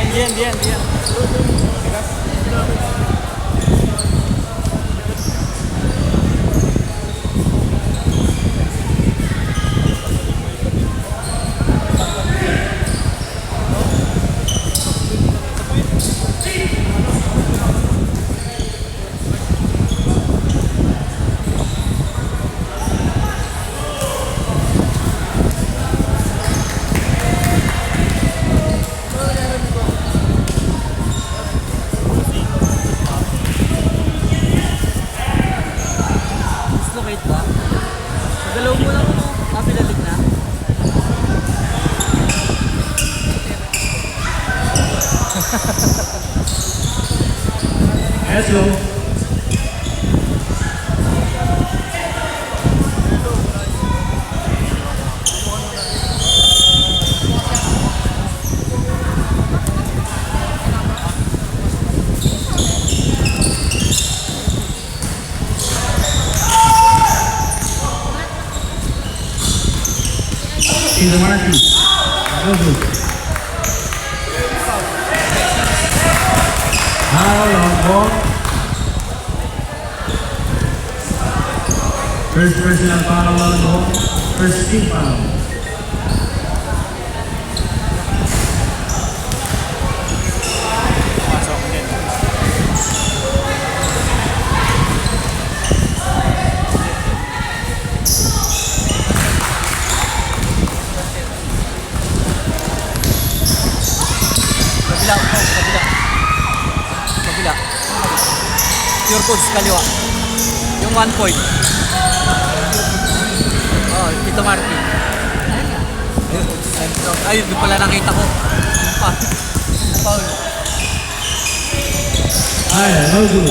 Diyan. Dislocate ba? Magalaw mo lang mo. Pinalik na. Hello. In the market. Go good. How long ball? First personal foul on ball. First team foul. Kabila. Pure codes kaliwa. Yung 1 point. Oh, Tito Marky. Ayun, doon pala nakita ko. Foul. No good.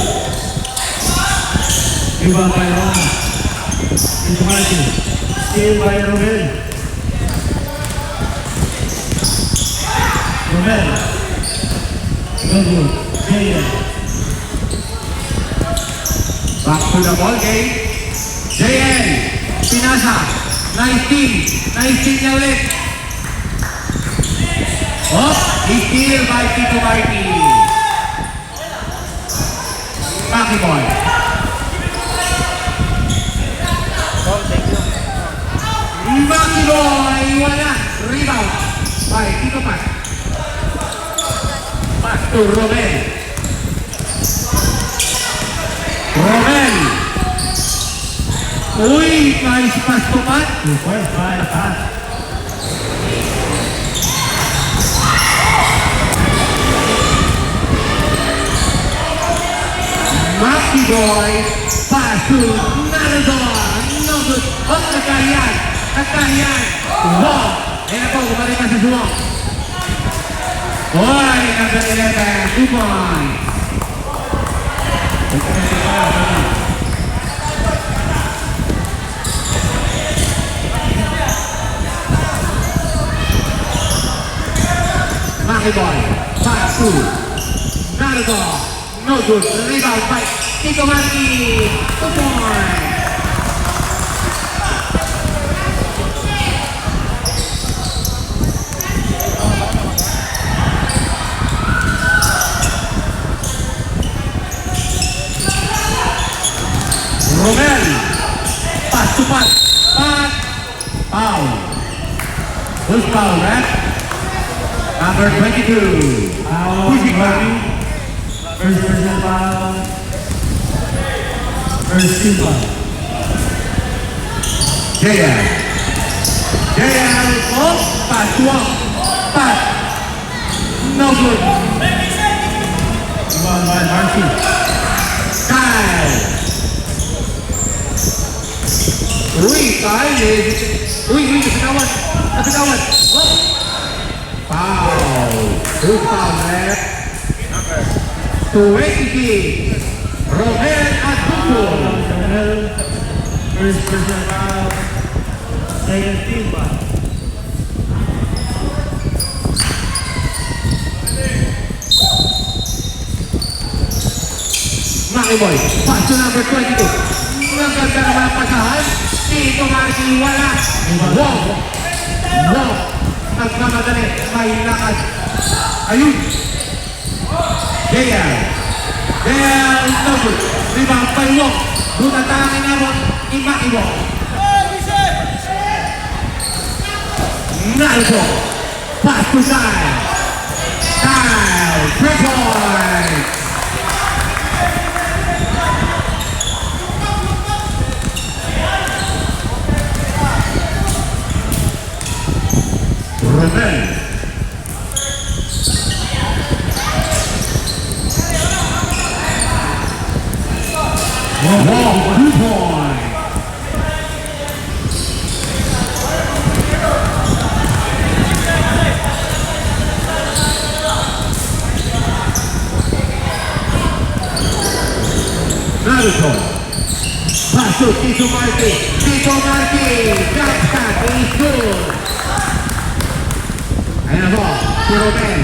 Rebound by Roma. Into Martin. Steal by Romel. Romel. No good. Jayan. Back to the ball game. Jayan. Pinasa. Nice team niya ulit. Oh, steal by Tito Marky. Maki Boy. Oh, thank you. Maki Boy, wala. Rebound by Tito Pat. Pass to Romel. Uy, nice pass to Pat. Super by Pat. Maki Boy, pass to Naradon. No good. Oh, nagkariyan. Wow. Ayan na po, kumalik ka sa suwak. Boy, number 11, 2 points. Maki Boy, pass to Naradon. No good. Rebound by Tito Marky. 2 points. Romel. Pass to Pat. Foul. Who's foul, right? Number 22. Pushing back. First personal foul. First team foul. Jayan. Oh, pass to one. Pass. No good. Rebound by Marcy. Kyle. Kyle. Nagkakawan. Oh. Foul. Who's foul, left? 20. Romel Atuco. First personal foul. Second team foul. Maki Boy, pass to number 22. Maganda naman ang pasahan. Tito Marky, wala. Wow. nagmamadali, may lakad. Ayun! JL! JL Noble! Rebound by Wong! Doon atake na Wong, Imaiwong! Naruto! Pass to Kyle! Kyle! 3 points! Romel! Wong, 2 points! Naruto. Pass to Tito Marti. Tito Marti. Jump shot is good. Ayan na po. Si Romel.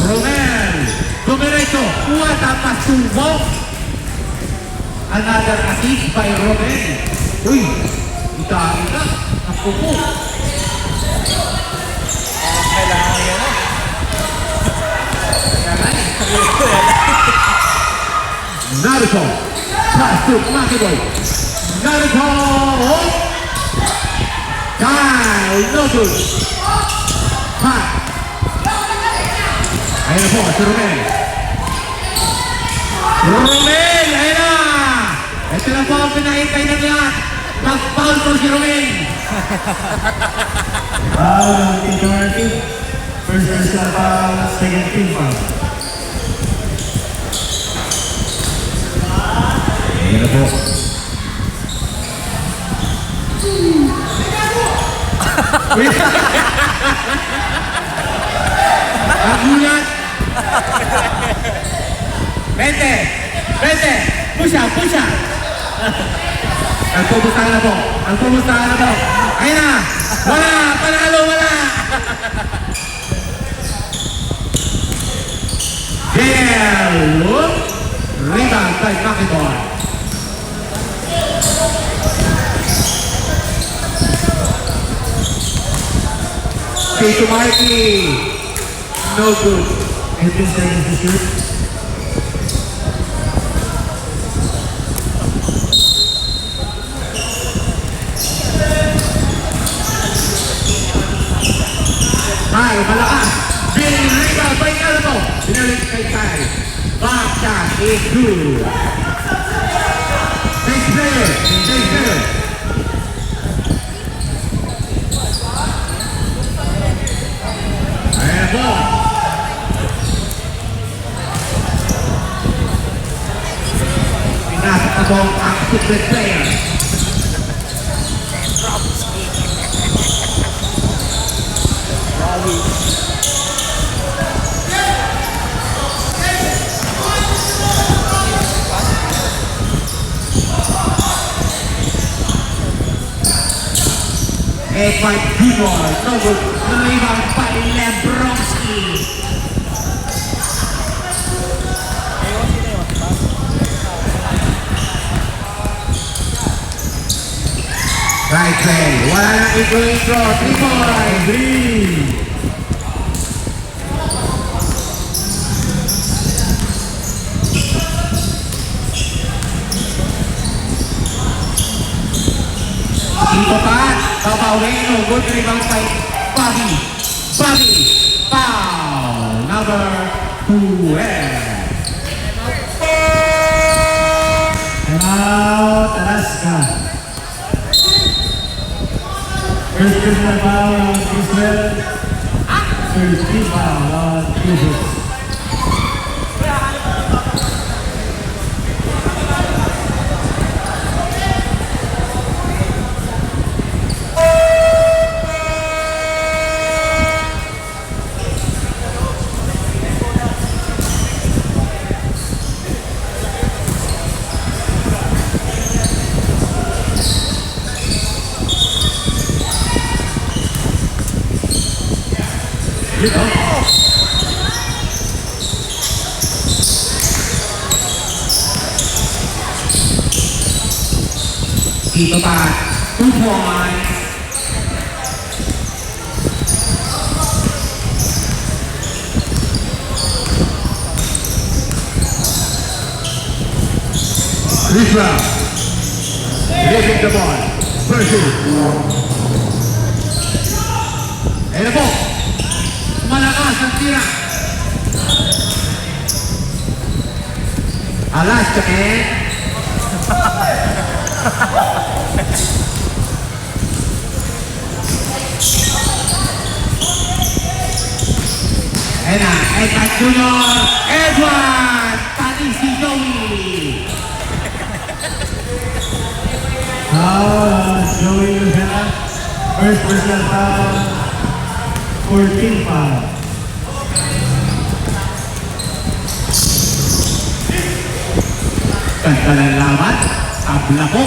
Romel. Dumiretso. What a pasubok. Another assist by Romel. Uy. Dami na. Ako po. Kailangan yan. Naruto. Pass to Makiboy. Naruto. Kyle. No good. Pat. Ayan na po, si Romel. Romel! Ayan na! Ito na po ang pinahintay ng lahat. Mag-foul po si Romel. Foul on Tito Marti. First personal foul, second team foul. Ayan na po. Nagulat! Vete! Vete! Pusha! Pusha! Ang pumustahan na po! Ang pumustahan na po! Ayun na! Wala! Panalo! Wala! Yellow! Rebound by Makiboy! Tito Marti! No good! 18 seconds to shoot. Kyle, malakas! Big rebound by Naruto! Binalik kay Kyle. Back shot is good! Next player! Next player! Ayan na po! Pinasok na po ang secret player. Eight by Junior, no good. Rebound by Lebronski. Right play, wala nang intro, 3 points. Dito pa, Papaweno, good rebound by Bobby. Bobby, foul, number 12. And out, Alaska. First personal foul on Israel. First team foul on Israel. Dito pa, 2 points. Israel. Leaving the ball. Versus. Ayan po. Malakas ang tira. Alas Jacket. Ayan na. Edward Junior. Edward. Pati si Joey. Foul on Joey Lucena. First personal foul. 14 foul. Ganda ng laban. Tabla po.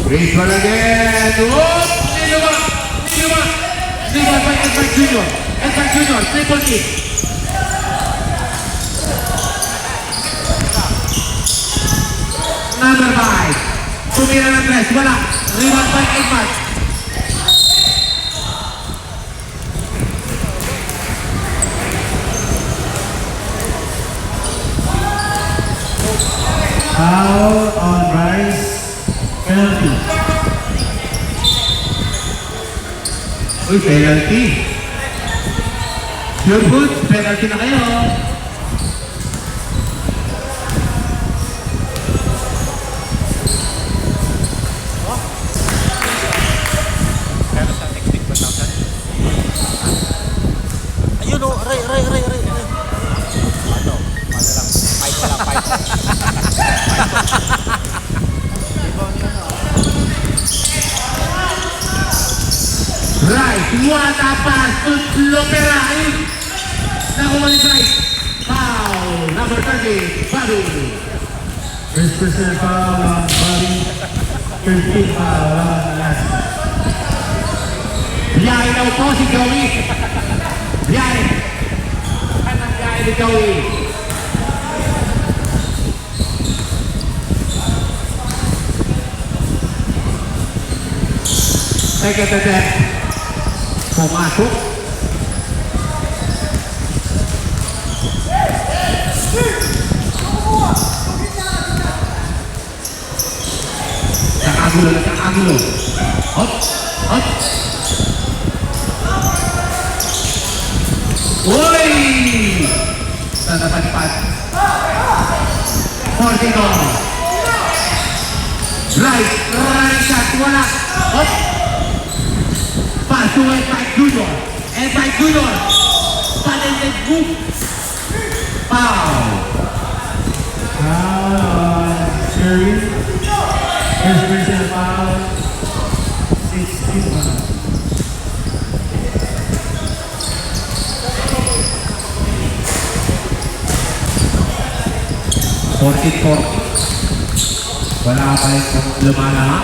Ritual again. Whoop! Niluwa! Niluwa! Niluwa by Edward Junior. Edward Junior, triple kick. Number 5. Tumira ng tres. Wala. Rebound by Edward. Foul on Bryce. Penalty. Uy, penalty. Pure Foods, penalty na kayo. Ayun o, aray. Ano? Lang. Fight pa lang, fight. Right, what a pass to Lopera. Ayun. Nakuha ni Bryce. Foul, number 30, Badu. First personal foul on Bobby. 13 foul on Alaska. Biyahe daw po si Joey. Biyahe. Anong biyahe ni Joey? Second attempt. Pumasok. Nakagulo. Hop. Uy! Tatapad. Portico. Right shot. Wala. Hop. Pass to Edward Junior. Edward Junior. Talented move. Foul. Foul on Sherry. First personal foul. 16 foul. Wala pa yung lumalama.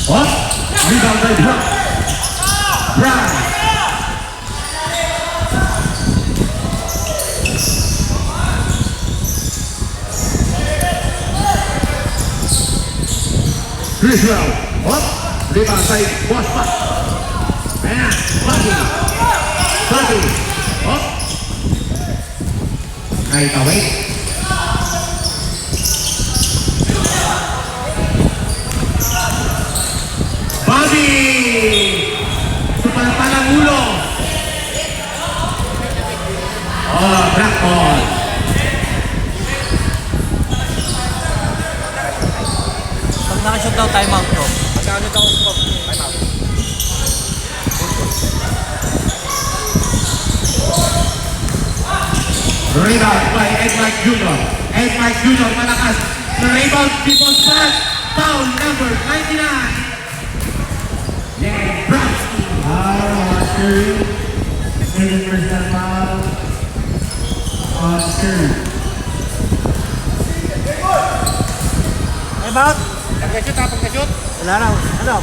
Hop! Rebound by Brown. Griswold. Hop! Rebound by Bospa. Ayan. Bobby. Hop! Kahit away. Bobby! Supalang ulo. Oh, black ball. Pag nakashoot daw, time out to. Magkano daw stroke? Time out. Rebound by Edmike Junior. Edmike Junior malakas. Rebound people's pass. Foul number 99. Yeah, Browski. Foul on Sherry. Second personal foul on Sherry. Time out. Pagka-shoot. Wala na. Ano?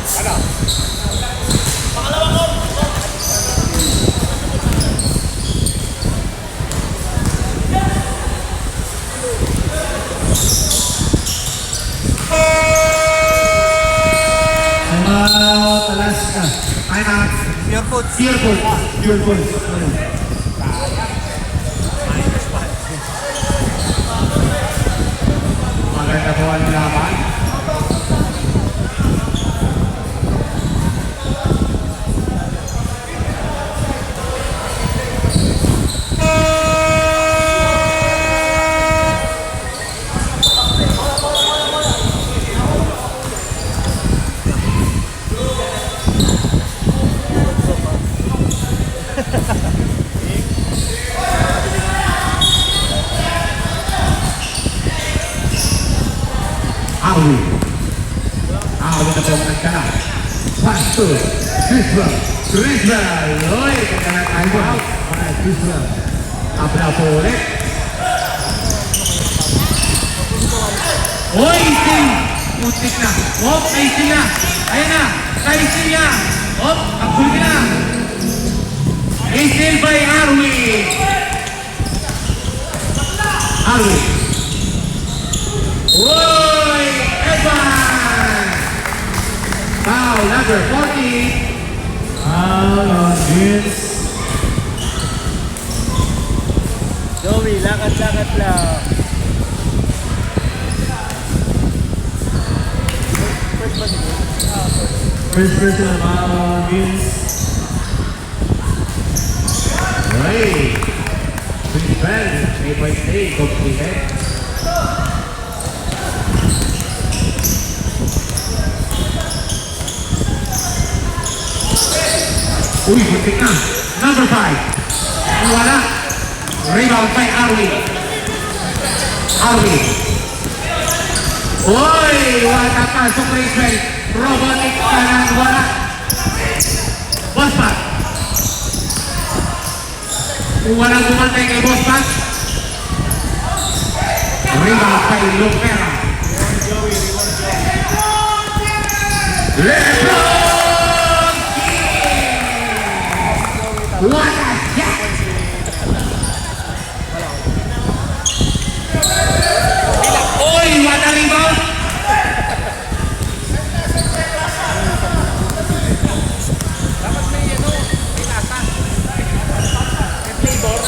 Time out, Alaska. na. Time out. Pure foods. Pure food. Pure food. Maganda po ang laban. Awi na po ang nagkala. Pastor Criswell. Criswell. Uy, kaya time out. Alright, Criswell. Abra po ulit. Uy, Isil! Putik na. Oh, may Isil na. Ayan na. Kay Isil na. Oh, ang huli na. Isil by Arwin. Arwin. Uy, Evan! Foul number 40. Foul on Vince. Joey, lakad-lakad lang. First personal foul on Vince. Uy. Criswell, 3.3 completed. Uy, buntik na. Number 5. Wala. Rebound by Arwin. Arwin. Uy, wala pasok Rachel. Robotic kanan, wala. Bospat. Walang bumantay kay Bospat. Rebound by Lopera. LeBron! What a shot! Oy, what a rebound! Dapat may lasa. May flavor.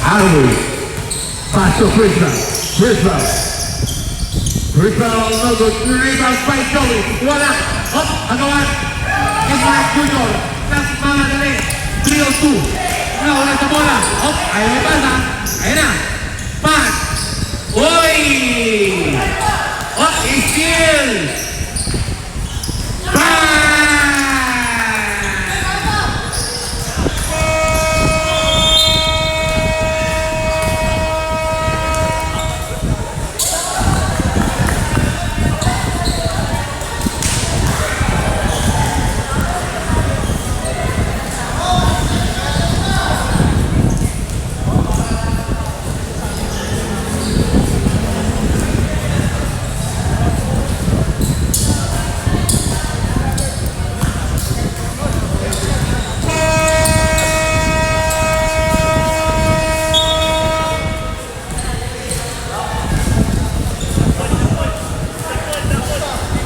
Arwin. Pass to Criswell. Criswell. Criswell, no good. Rebound by Joey. Wala. Hop, agawan. Edward Junior. Tapos mamadali. 3-2. Wala sa bola. Hop, ayaw may pasa. Ayan na. Pass. Uy! Hop, steal.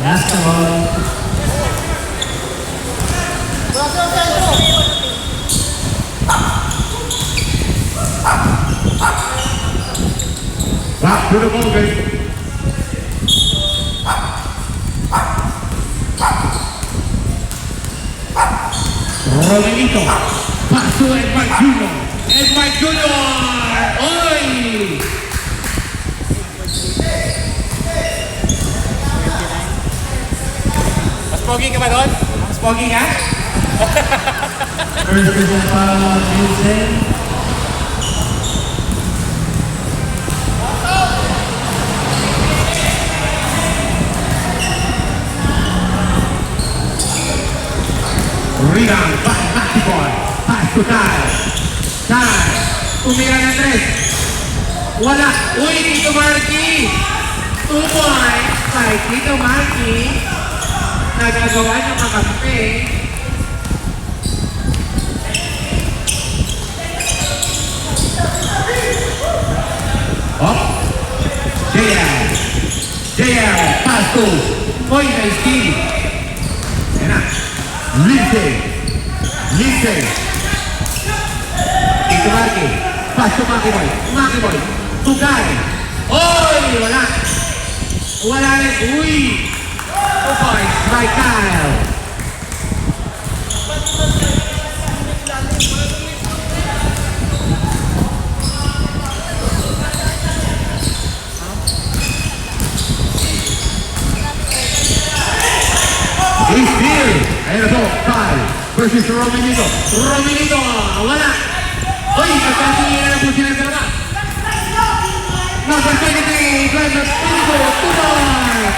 Basketball. Back to the ball game. Rodelito. Pass to Edward Junior. Edward Junior. Oy! Mas pogi ka ba doon? Mas pogi ka? First personal foul on Vincent. Rebound by Basketball. Pass to Kyle. Kyle. Tumira ng 3. Wala. Uy, Tito Marky. 2 points by Tito Marky. Nagagawa niya makampi. Oh. JL. JL. Pass to point na steal. Ayan na. Lindsay. Ito Marky. Pass to Makiboy. Tugay. Oy! Wala rin. Uy! 2 points by Kyle. Steal. Ayan na po. Kyle versus Romelito. Wala. Uy! Nagkasinginan na po sila ng dalawa. Number 23, Glenn Pinto, 2 points.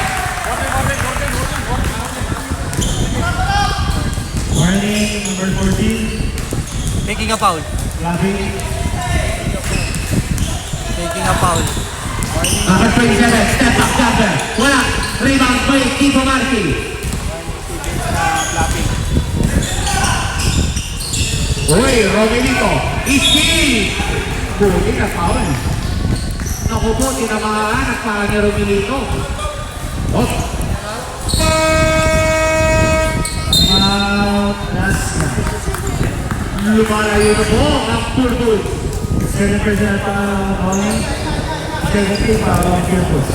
Warning, number 14. Making a foul. Laughing. Making a foul. Number 27, step up jumper. Wala. Rebound by Tito Marky. Uy, Romelito. Steal. Buti na foul. Naku po, tinamaan at parang ni Romelito. Oh. Last night. Lumalayo na po ang Purple. 7% on 17 foul on campus.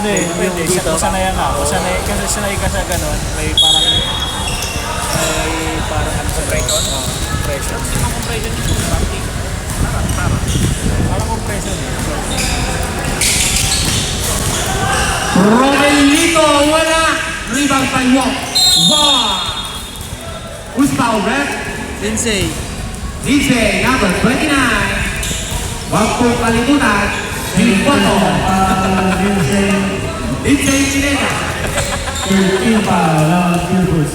Ano eh, yung dito. Sanayan ka. Kasi sanay ka sa ganun, may parang ano sa compression? Compression. Yung compression yung something. Parang compression. Romelito, wala. Rebound by Wong. Who's foul, ref? Lindsay. DJ number 29. Wag po kalimutan. Silvato. DJ Chineta. 13 foul on campus.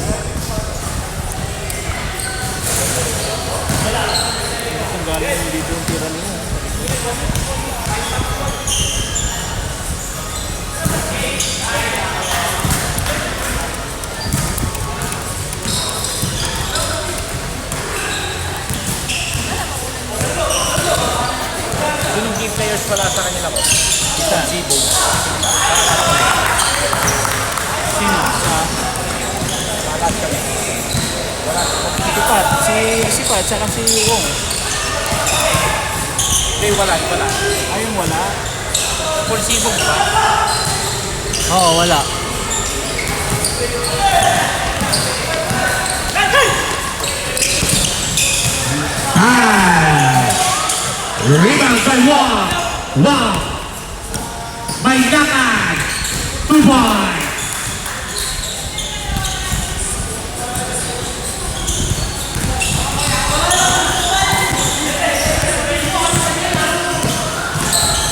Kung galing yung dito yung tira niyo. Yung key players pala sa kanila ko. Isa, Zibo. Sino? Lahat kami. Si Pat. Si Pat, saka si Wong. Hindi, wala. Ayun wala. Full sibog ba? Oo, wala. Rebound by Wong. May lakad. 2 points.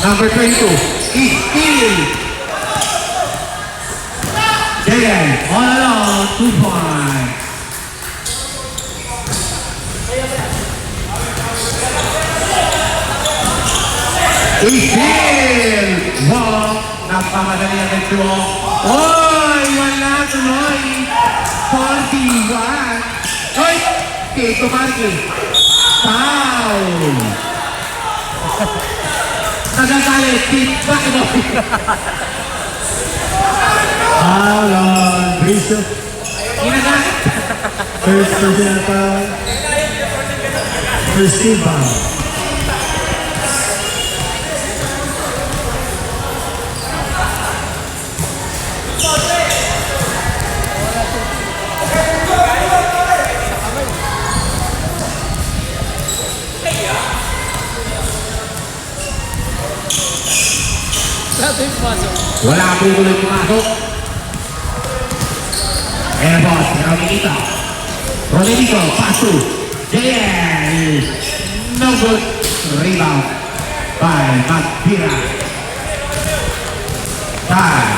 Number 22, Steal. Jaden, all alone, 2 points. Steal. Wow, napamadali ang ito. Oy, wala tuloy. 41. Oy, Tito Marky. Foul. Nagagalit, bakit mo? Foul on Bishop. Ginagalit. First personal foul. First team foul. Wala po ulit pumasok. Ayan boss, Romelito, pass to JL. No good. Rebound by Magpira. Time.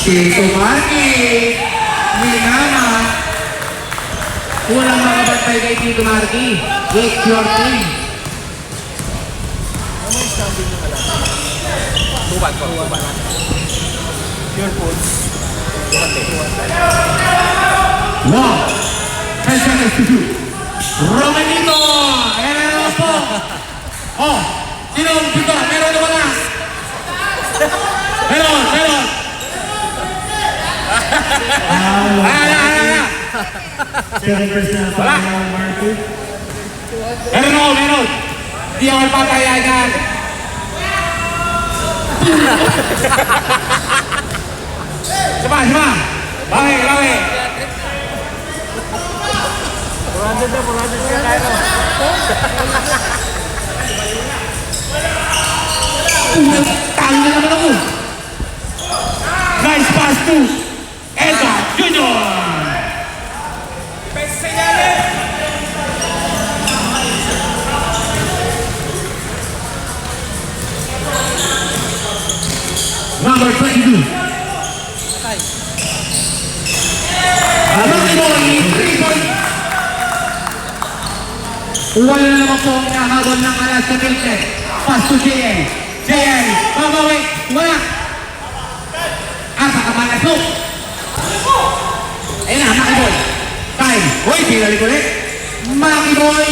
Tito Marky. Minana. Walang makabantay kay Tito Marky. It's your team. Tuban ko, tuban. Pure foods. 1. 10 seconds to shoot. Romanito! Ayan na naman po. Oh, sino? Dito, meron na wala? Meron. Ala. Second personal foul on Marky. Meron. Di ako papayagan. Sama. Bawi. Talo na naman ako. Nice pass to Edgar Junior. Number 22. Lucky Boy, 3 point. Wala na naman po ang nahabol ng alas sa Milton. Pass to JL. Pabawi. Wala. Asa kamalas mo. Ayun na, Lucky Boy. Time. Uy, pinalik ulit. Lucky Boy.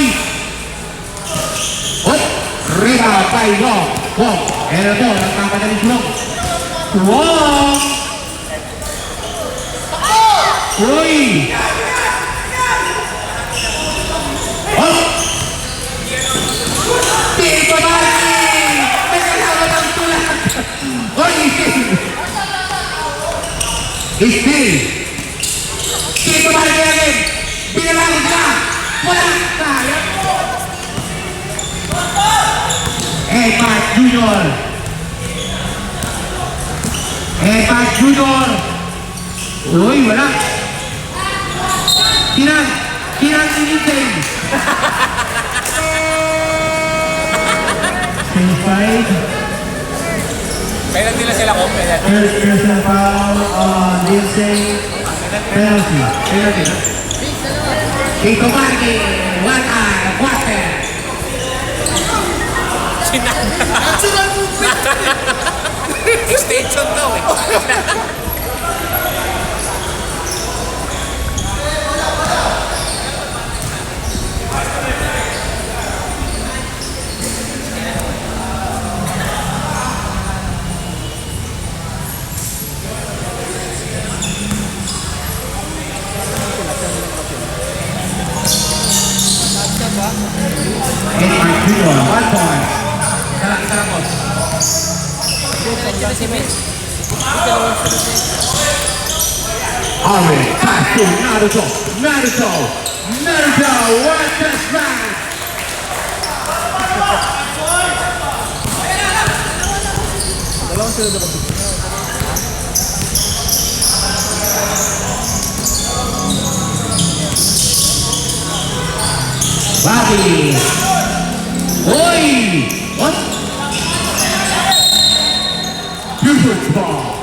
Hop. Rebound by Long. Wong. Error po. Nagpapadali si Long. Wong. Uy. Hop. Tito Marky. May kalaban ang tulat. Uy. Still. Tito Marky agad. Binalangin ka. Wala. Sayang. Epat Junior. Uy, wala. Kinan Initin. Team 5. Kailan nila sila compare? First personal foul on Lindsay. Penalty. Tito Marky. Water. Extension daw eh. Edgar Junior. 1 point. Isa lang po. Ari, pass to Naruto. One touch back. Bobby. Oi. What? Beautiful ball.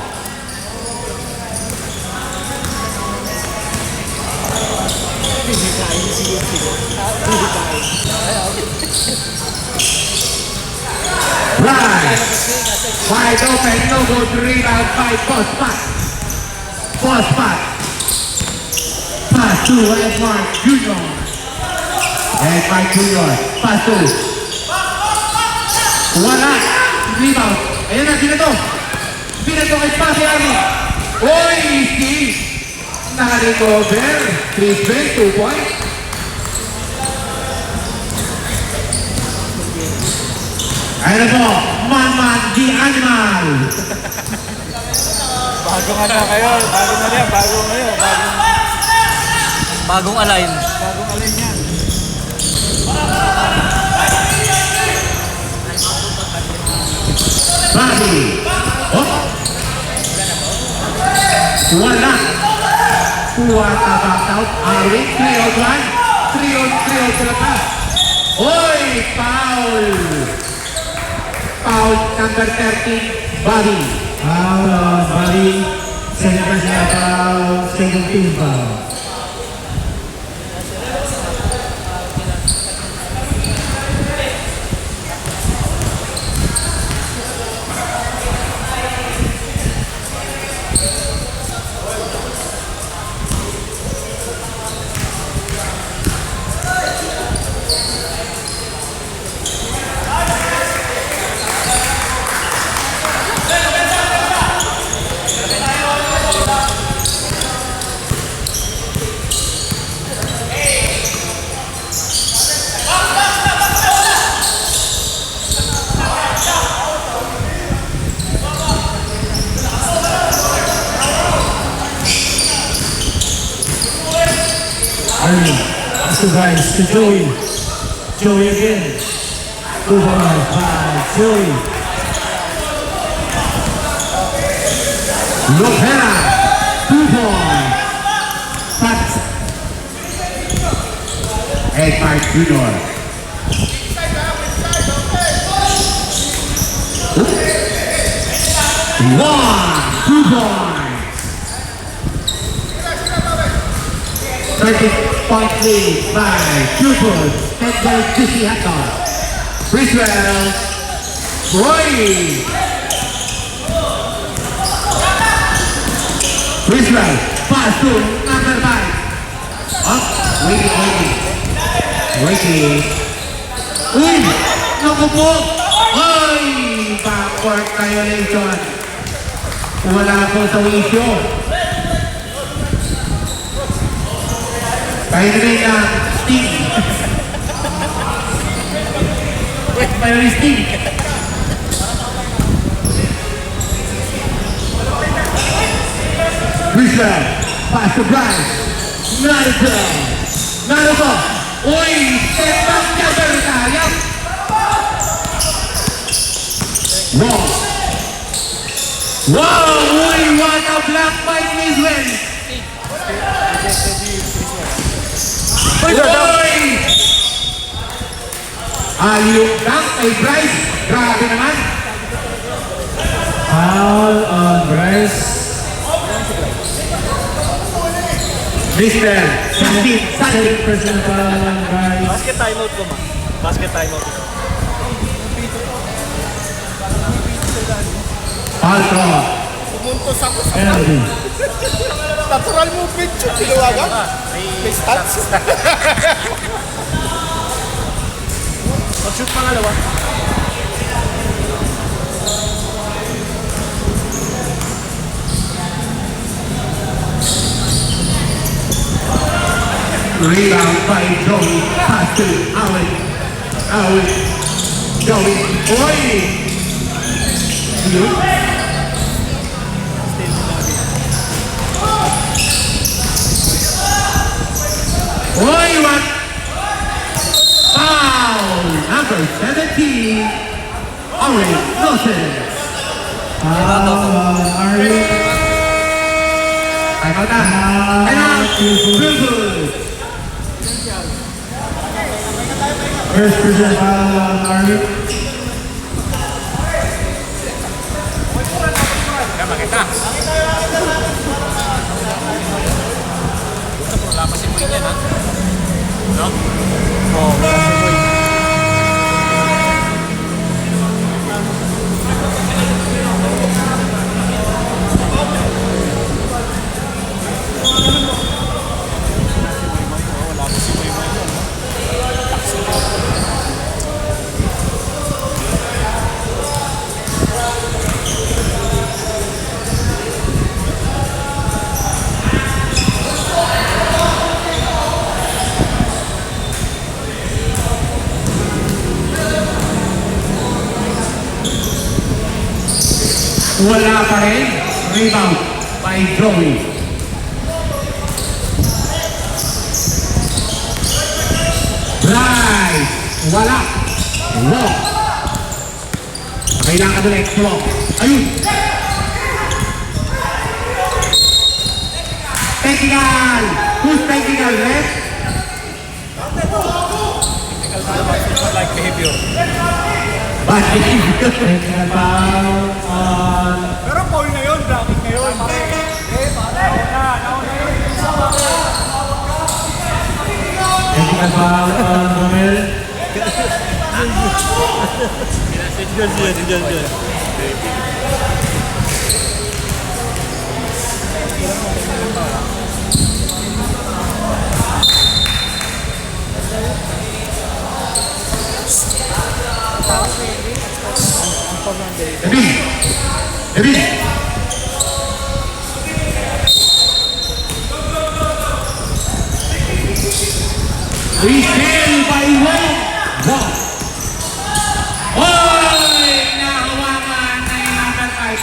Right. Wide open, no good rebound by Postpat. Pass to Edmark Junior. Pass to. Wala. Rebound. Ayan na, Binato kay Pasi Army. Oy, Steve. Naka-recover. Treatment, 2 points. Ayan po, Man, the Animal. Bagong ano kayo, Bagong align. bagong alin yan. Bobby. Oh. Wala. What about out? Ari, 3-on-1. 3-on-3 sa lakas. Oy, foul. Foul number 13, Bobby. Foul on Bobby. Second personal foul. Second team foul. Army. Mr. Bryce to Joey. Joey again. 2 points by Joey. Lopera, 2 points. Pat. Edmar Junior. One, 2 points. 30-point lead by Cupid. Edgar Juicy Hacker. Briswell, Roy. Briswell, pass to number 5. Up, waiting. Uy, naku po. Ay, backward violation. Wala po sa issue. Kaya rin ang Sting. Mayroon Sting. Brisbane, pass to Bryce. Naruto. Uy, step back niya Bertaya. Wow, uy, what a block by Brisbane. Uy! Ayok lang kay Bryce. Grabe naman. Foul on Bryce. Mr. Sandy. Second personal foul on Bryce. Basket timeout ko, ma. Basket timeout. Paltro. Pumuntos ako sa Penalty. natural movement yun. Tinawagan. May stats. Mag-shoot pangalawa. Rebound by Joey. Pass to Owen. Joey. Oy! Oy, what? Foul! Number 17. Owen Wilson. Foul on Army. Time out na. Time out. Good. First personal foul on Army. Kaya makita. Wala pa si Boy yan, ha? No? Oo, wala si Boy. Wala pa rin. Rebound by Joey. Bryce. Wala. Walk. Kailangan doon explore. Ayun. Technical. Who's technical, ref? Like behavior. Bad behavior. Technical foul on Pero foul na yun. Blocking na yun. technical foul on Romel. Diyan. David. Resell by Wong. Wow. Oy! Nahawakan na yung number 5.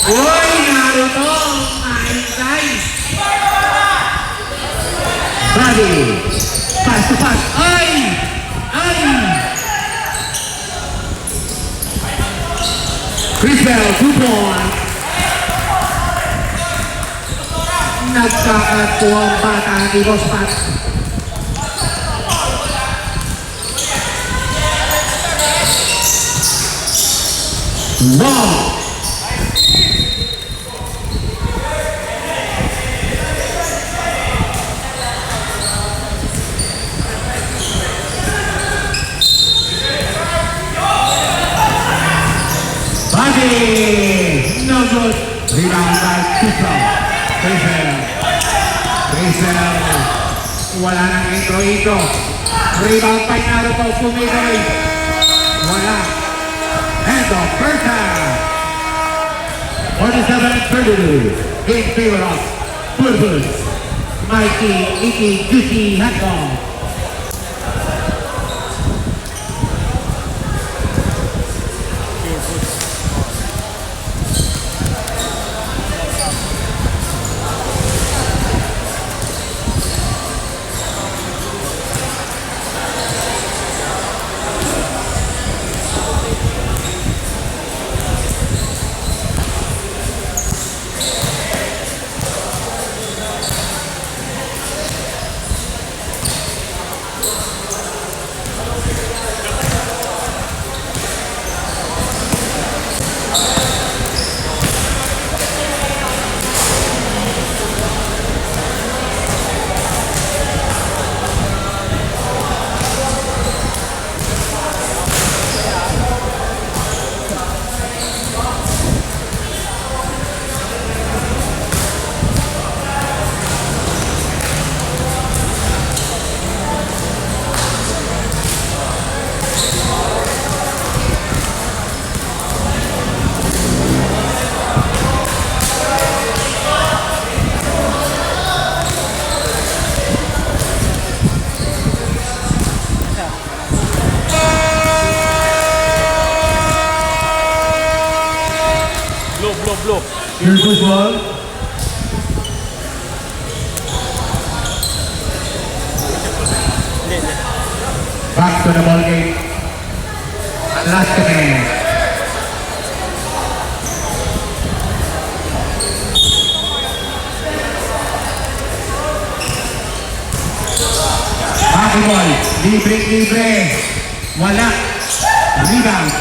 Uy, Naruto! Maingay! Bobby! Pass to pass! Ay! Ay! Chris Bell, 2 points. Nagkakatuwang bata ni Boss Pat. Wow! Bobby! No good. Rebound by Chisel. Chisel. Wala nang intro-intro. Rebound by Naruto. Pumigoy. Wala. End of first half. 47-32 in favor of Purple. Mikey, Icky, Juicy, Handball. Blue. Here's first ball. Back to the ball game. Last minute. Basketball. Libre. Wala. Rebound.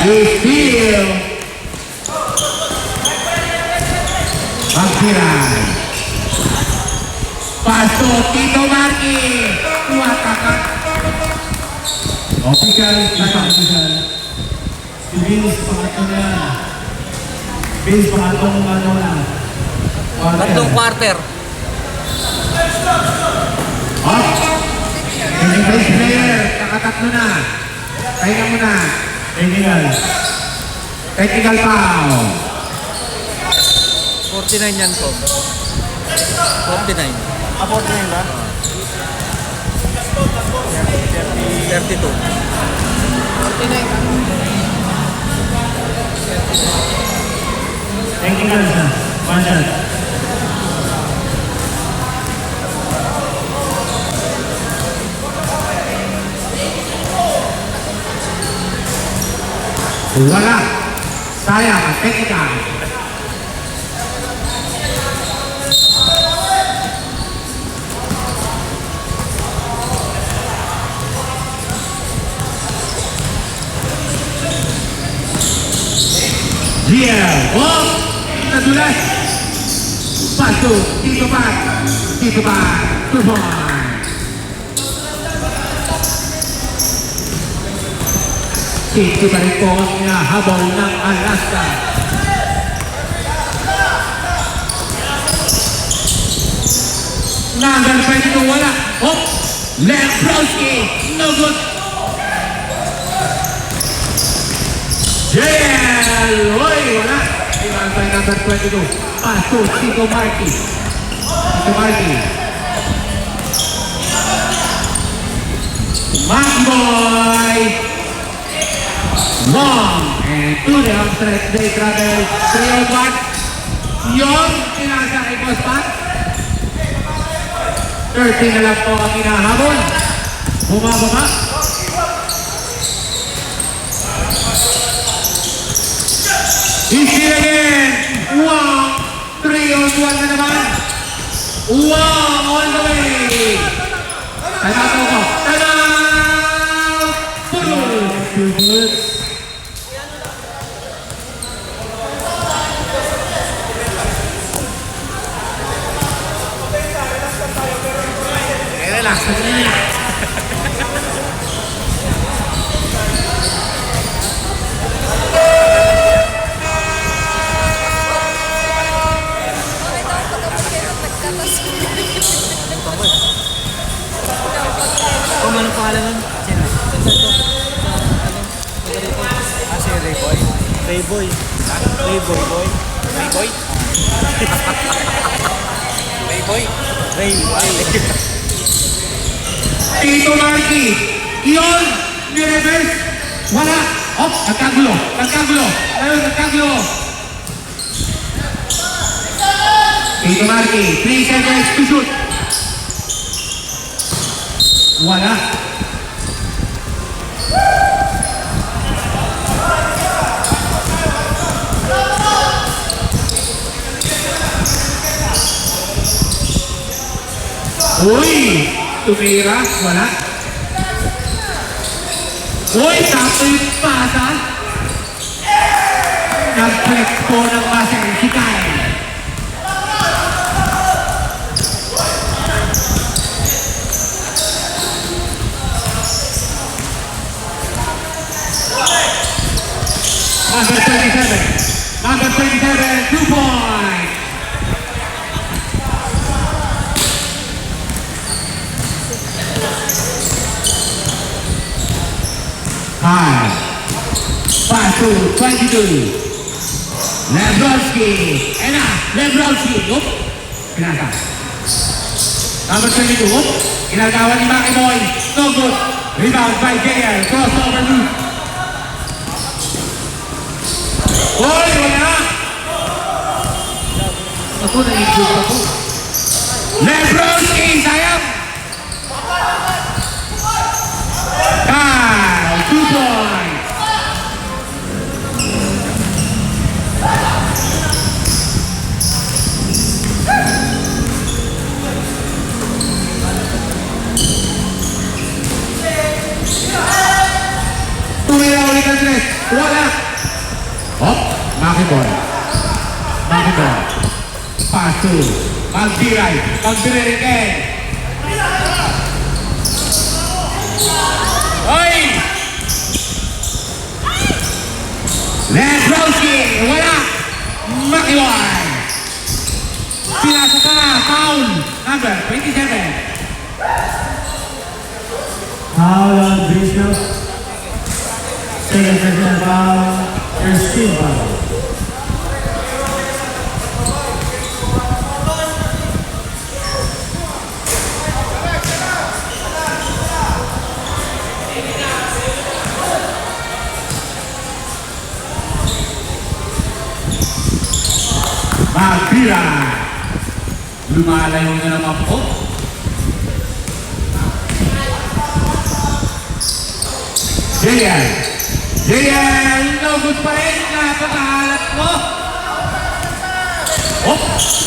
Steal. Pagsiran. Paso Tito Marky. Watakan. Official, official. Si Vince, pangatlo na yan. Vince, pangatlong ano na. Tatlong quarter. Off. Hindi base player. Nakatatlo na. Kaya mo na. Technical foul. 49 yan po. 49. 49 ba? 32. Technical siya. One shot. Wala. Sayang. Technical. Oh! Nadulas! Paso! Dito pa! 2 points! Dito pa rin po ang habol ng Alaska. Number 22, wala! Oh! Lembrowski! No good! JL! Uy! Wala! Iwan by number 22. Paso, Tito Marky. Macboy. Long. And to the outstretch, they travel 3 on 1. Yung pinasa kay Boss Pat. 13 na lang po ang hinahabol. Bumababa. Easy again. Wow. 3 on 1 na naman. Wow, all the way. Time out ako. Time out. Full. 2 bullets. Relax. Kung anong pangalan nun? Sino? Ito. Si Rayboy. Rayboy. Rayboy boy. Playboy? Playboy? Ray. Tito Marky. Iyon. Nireverse. Wala. Oh, nagkagulo. Ayun, nagkagulo. Tito Marky. 3 seconds to shoot. Wala. Uy! Tumira, wala. Uy, sakto yung pasa. Nag-flex po ng pasa si Kyle. Number 27, 2 points. High. Pass to 22. Lebronski. Lebronski. Oop. Pinasa. Number 22. Oop. Ginagawa ni Maki Boy. No good. Rebound by JL. Crossover loop. Hoy, wala. Ako na-include ako. Lebronski. Sayang. Kyle. 2 points. Tumira ulit ang tres. Wala. Hop. Maki Boy. Pass to. Magdiray. Magdiray. Hoy! Lebronski. Wala. Maki Boy. Pinasa pa. Foul. Number 27. Foul on Bishop. Second personal foul. First team foul. Magpira. Lumalayo na naman po. JL, no good pa rin. Napakahalat mo. Oh,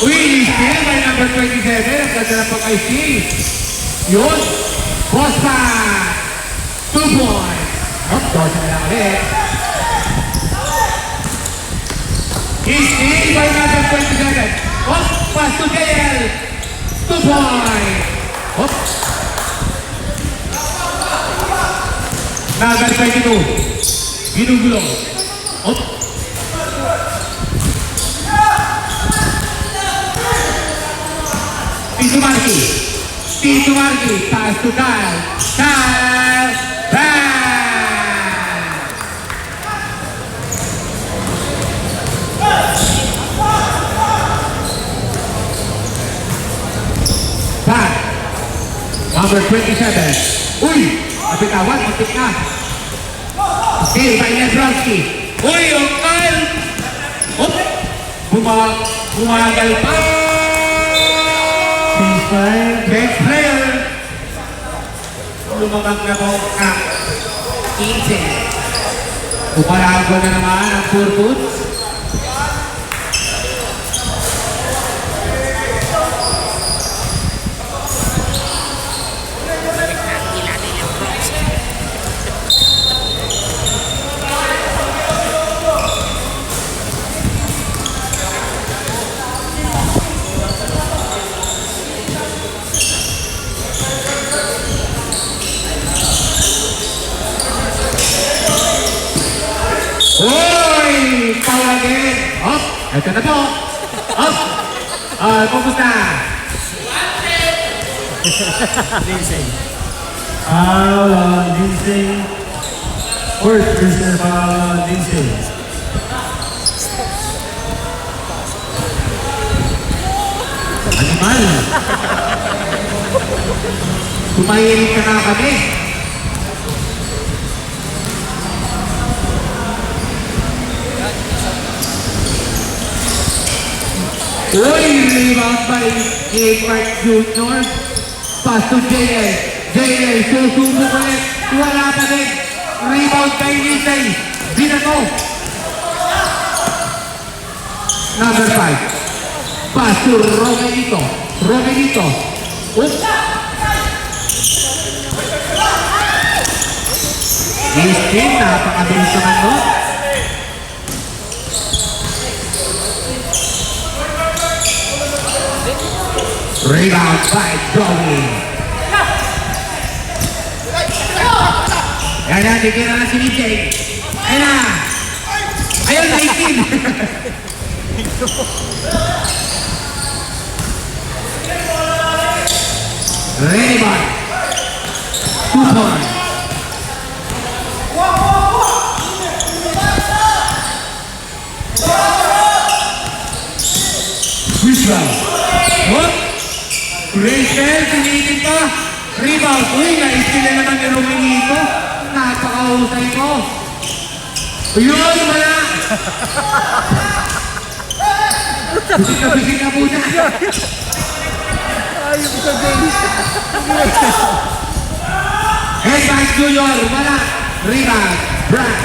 uy, steal by number 27. Ang ganda na pag-steal. Yun. Boss pa. 2 points. Oh, dosa na lang ulit. Steal by number 27. Oh, pass to JL. 2 points. Oh. Number 22. Ginugulong. Oh. Tito Marky. Pass to Kyle. Bang! Back. Number 27. Uy! Kapitawan, muntik na. Steal by Nebrowski. Uy, yung Kyle! Up! Bumagal pa! Team 5. Bench player! Lumabag na po ang 15. Pumalago na naman ang Purpose. Uy! Foul again! Up! Ito na po! Up! Kumusta? Foul on Lindsay. Fourth personal foul on Lindsay. Animal! Tumahirin ka na kami! Uy! Rebound by Mark Jr. Pass to JL. JL, susubok ulit. Wala pa din. Rebound kay Lindsay. Binato. Number 5. Pass to Romelito. Romelito. Oops. Eastin, napakabilis naman mo. Rebound by Joey. Yan na, dikira na si Lindsay. Ayan na. Ayun, 19. Rebound. 2 points. Visual. What? Rachel, tinitin pa. Rebound. Uy, naistila naman ni Romelito. Napakahusay mo. Yun, wala. Bisik na po siya. Ayun ka din. Headback Junior, wala. Rebound. Brad.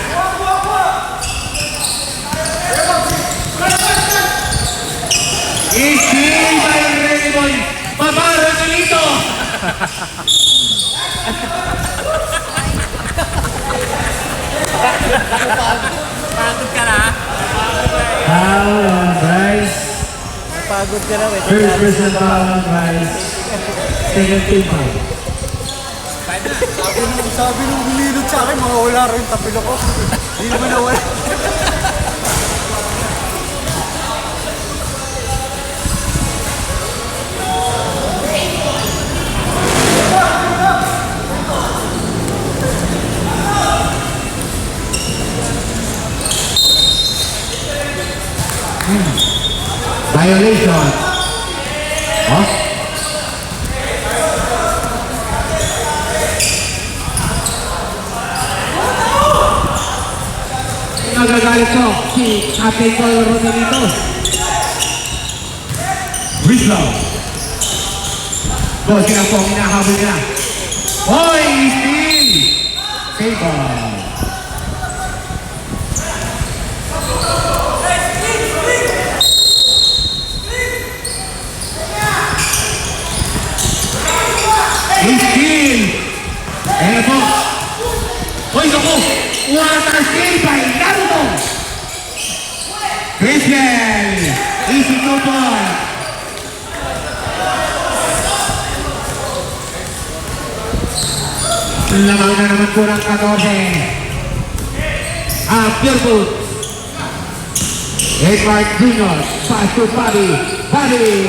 Isin by Raymond. Baba, Romelito. Pagod ka na? Foul on Bryce. Pagod ka na, wait. First personal foul on Bryce. Second team foul. Sabi nung humilot sa akin, mawawala rin yung tapilo ko. Hindi naman nawala. Violation. Oh? Nagagalit ko si Captain Paul Romelito. Rizal. Boss, sila po ang hinahabol nila. Hoy, Steve! Save ball. Steal! Ayan po. Hoy, naku! Water steal by Naruto! Christian! Easy 2 point. Lamang na naman po ng 14. Pure Boots. Edward Jr. Pass to Bobby. Bobby!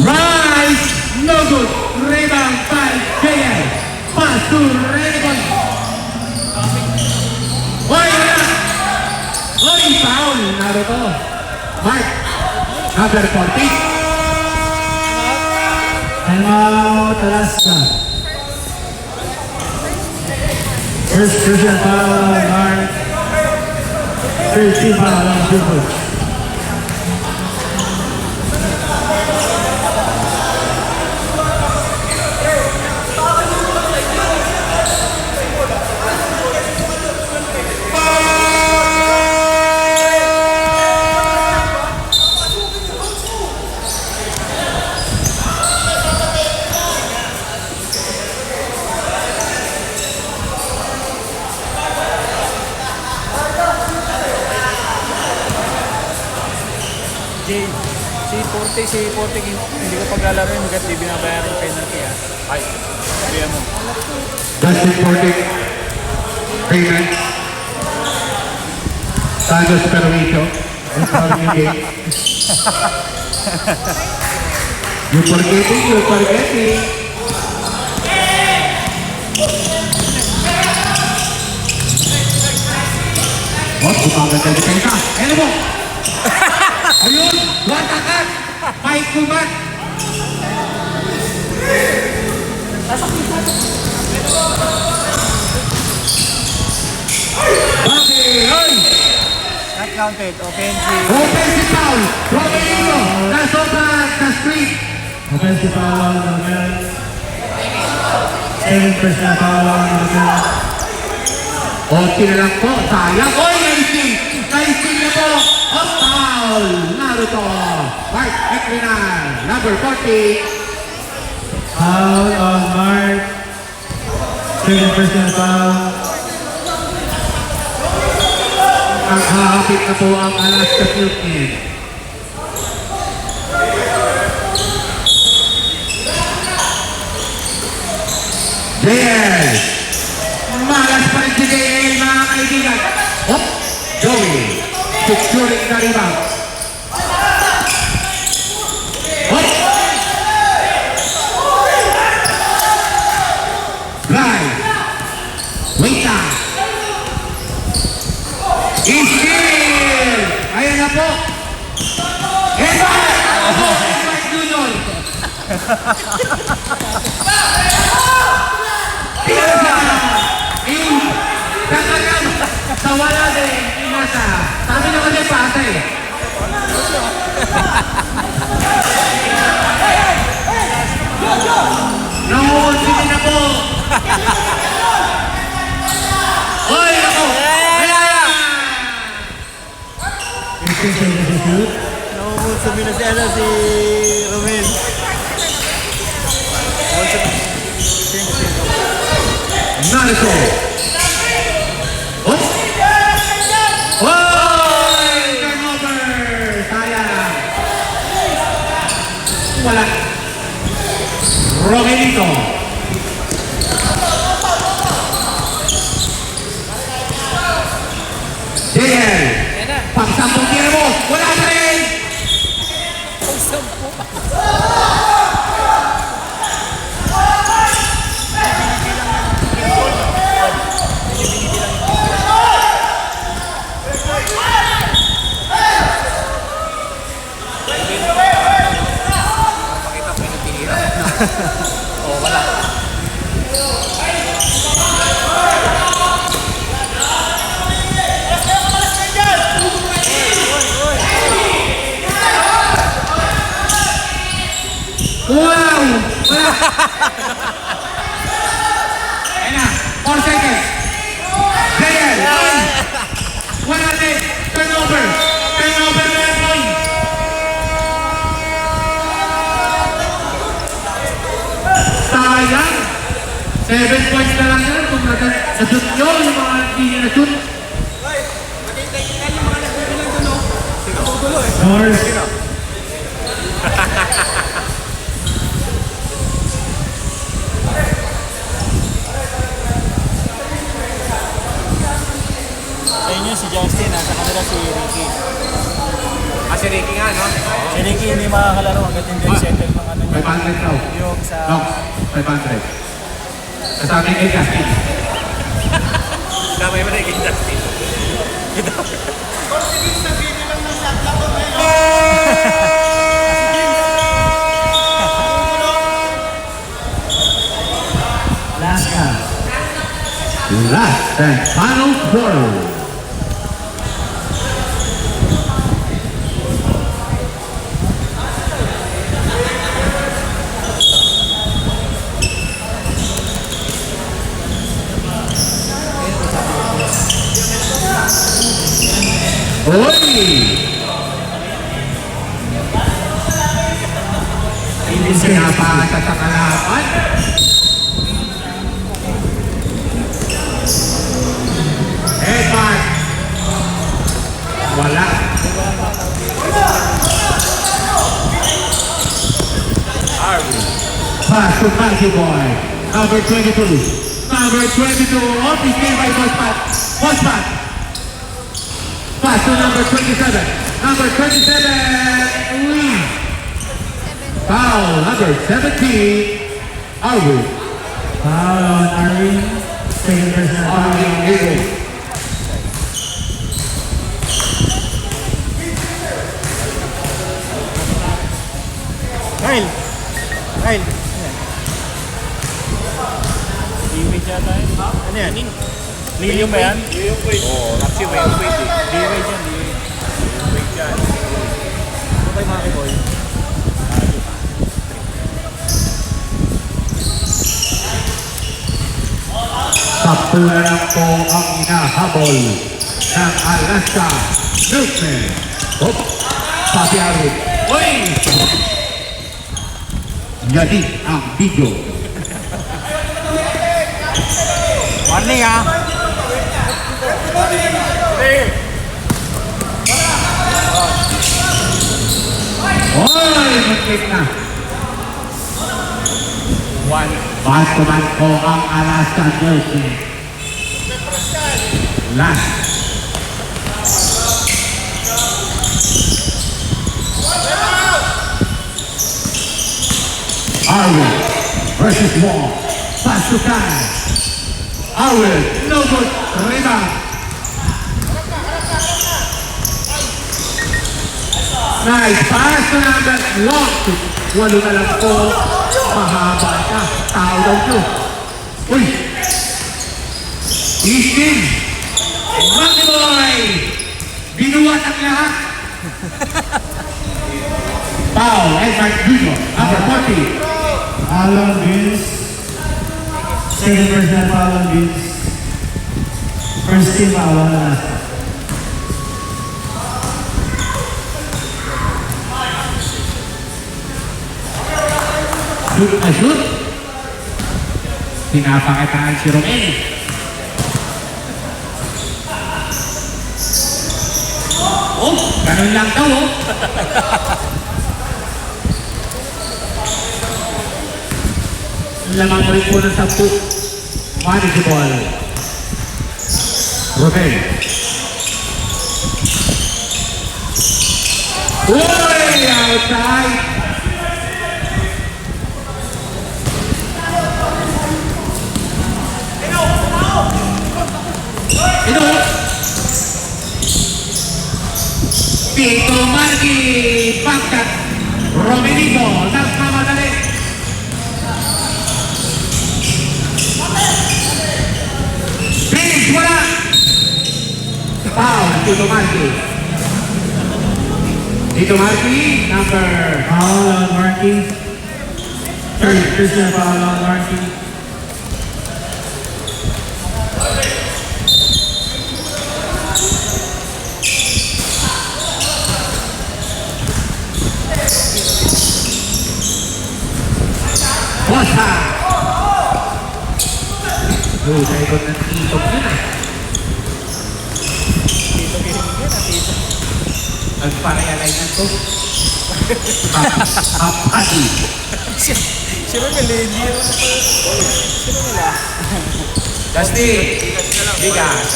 Rise! good. Rebound by JL. Pass to Raymond. Oy, wala. Oy, foul. Narito. Mark. Number 40. Timeout, Alaska. First personal foul, Mark. First team foul on Jupiter. Jay, si 40 hindi ko paglalaro yung hanggat di binabayaran yung penalty ha. Ay, sabihan mo. That's important. Payment. Santos Permiso. Ang foul niya game. You're forgetting, you're forgetting. Oh, bumagal ka depensa. Ano mo? Ayun, watakan. Mike Kumat. Bakit? Ay! Not counted. Offensive. Offensive foul. Rogelio. Nasobra sa screen. Offensive foul on the man. Second personal foul on the man. Okay na lang po. Sayang. Oy, naising. Naising na po. Off foul. Naruto. Mark Equinar. Number 40. Foul on Mark. Second personal foul. Nakahapit na po ang Alaska Philippines. JL. Malas pa rin si JL, mga kaibigan. Oh, Joey. Securing the rebound. Oh. Drive. Wait lang. Iskil! Ayan na po. Edward! Edward Junior! Tira siya! Kakagang sa wala din, inasa. Sabi niyo kasi pasa eh. Nangungunsinin na po. Oy, ako! Sabi na si Romel. Narito. Oh! Oy! Turnover! Sayang. Wala. Rogelito. JL. Pagsampung tira mo. Wala na rin. Oh, wala. Wow! Wala! Ayan na. 4 seconds. JL. Wala rin. Turnover. Turnover na yung point. Sayang. 7 points na lang yan kung na-shoot nyo yung mga hindi nyo na-shoot. North. Sa inyo si Justin, sa kanila si Ricky. Si Ricky nga, no? Si Ricky hindi makakalaro hanggat hindi settle ng ano niya. 500 daw. Yung sa... No, 500. Kasama yung Justin. Damay mo na yung Justin. Last count. Last and final quarter. Oy! Pinapakata sa kalaban. Headbutt. Wala. Pass to Matthew Boy. Number 22. Number 22. Off his game by Bospat. Bospat. Pass to number 27. Number 27. Lee. Foul. Number 17. Arwin. Foul on Arvin. Second personal foul on Arwin. Kyle! Kyle! Leeway yata yun. Ano yan? Leeway ba yan? Oo, kasi way of weight eh. Leeway dyan, leeway. Weight dyan. Ano kay Maki Boy? Sakto na lang po ang inahabol ng Alaska Milkman. Hop! Pati Arwin. Uy! Yan ang video. Warning ha! Oy! Mag-click na. Basto-man po ang Alaska Milkman. Last. Arwin versus Wall. Pass to Kai. Arwin, no good. Rebound. Nice pass to number long. Walo na lang po. Mahaba ka. Tao daw nyo. Uy! Eastin! Monkey Boy! Binuwat ang lahat. Foul, Edmund Jr. Number 40. Foul on Vince. Second personal foul on Vince. First team foul on Alaska. Shoot na shoot. Pinapakitaan si Romel. Oh, ganun lang daw oh. Lamang rin po ng 10. Manageable. Romel. Uy! Outside! Ito. Tito Marky Pagkat Romelito nagmamadali. Finish, wala. Foul, Tito Marky. Tito Marky, number Foul on Marky. Third personal foul on Marky. Wasa. Sa ikot ng titog yun ah. Nagparealize na to. Apati. Sino nila? Hindi naman ako. Sino nila? Dusty. Bigas.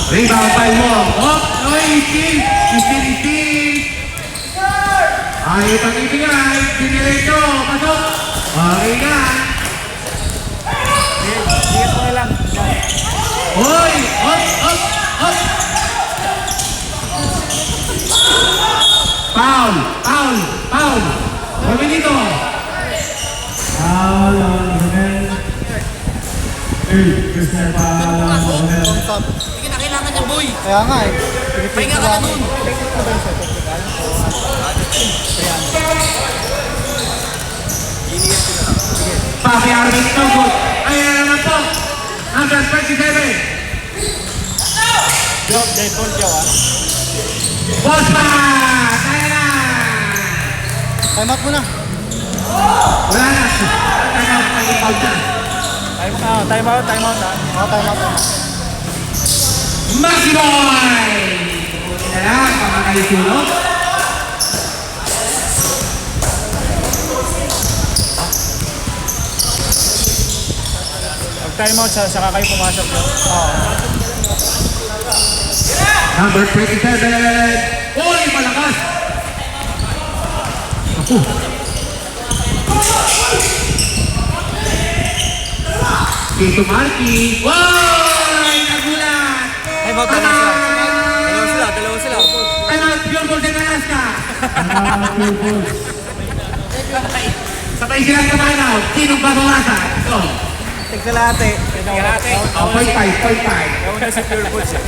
Rebound by Wong. Oh, no, Steve. Ayot ang ibigay. Diniretso. Pasok. Okay na. Ingat mo na lang. Hoy! Up! Foul! Huwag dito. Foul on Romel. Third personal foul on Romel. Hindi na kailangan niya, boy. Kaya nga eh. Pahinga ka na dun. Papi Arvin no good. Ayan naman po. Number 27. Job, day ball Joe ah. Boss pass! Ayan na! Time out mo na. Wala na. Time out na yung foul dyan. Time out ah. Oh, time out. Maki Boy! Buti na lang, pakakalisulog. Pag time out, saka kayo pumasok Joe. Number 27. Uy, malakas! Ako. Tito Marky. Uy, nagulat! Time out na sila. Dalawa sila. Time out, pure ball din Alaska. Sabay silang tumanaw. Sinong babawasan? Ito. Tigkalate. Oh, 0.5. Gawin na si Pure Foods eh.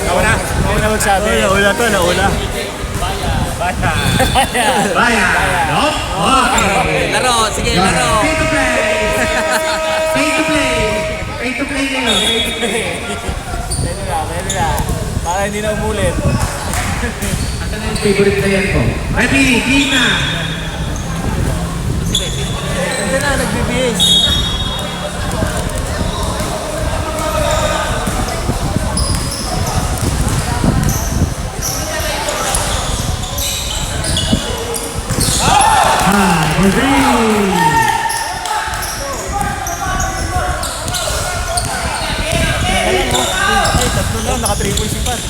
Gawin na magsabi. Nauna. Bayan. No? Okay. Laro, sige, laro. Pay to play. Pay to play na yun. Pwede na. Para hindi na umulit. Ito na yung favorite player ko. Ready, game na. Ito na, nagbibihis. Tatlo lang, naka 3 points si Pat.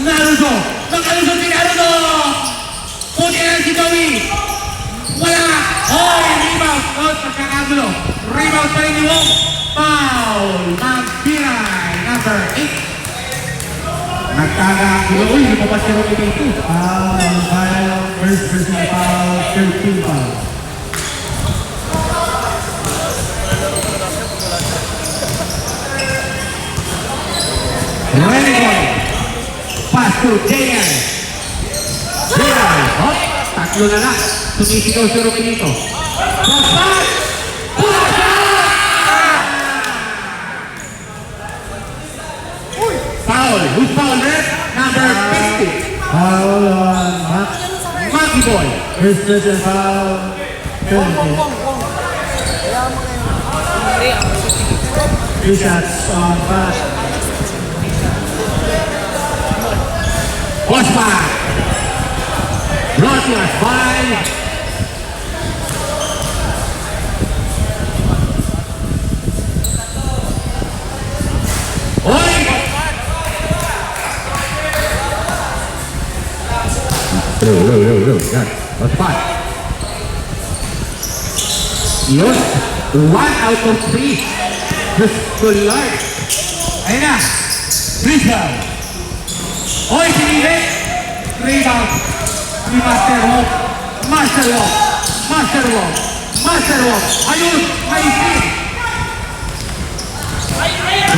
Naruto! Nakalusot si Naruto! Puti na si Joey! Wala! Hoy! Rebound! Pagkakagulo! Rebound pa rin ni Wong! Foul! Magbiray! Number 8! Nagkakagulo! Uy! Lumabas si Rocky dito! Foul on Kyle. First personal foul. 13 foul. Ready boy! Pass to Jayan! Jayan! Hop! Tatlo na lang! Tumisigaw si Rocky dito! Cross pass! Foul! Who's foul, Red? Number 50! Foul on Max. Monkey Boy! First personal foul. 17. Three shots on Pat. Push back! Rogers by... Oy! Yan. Push back. Yun. 1 out of 3. Good Lord. Ayun na. Rebound. Oy, sinigit! Rebound! Ni Master Wong! Ayun! May isip!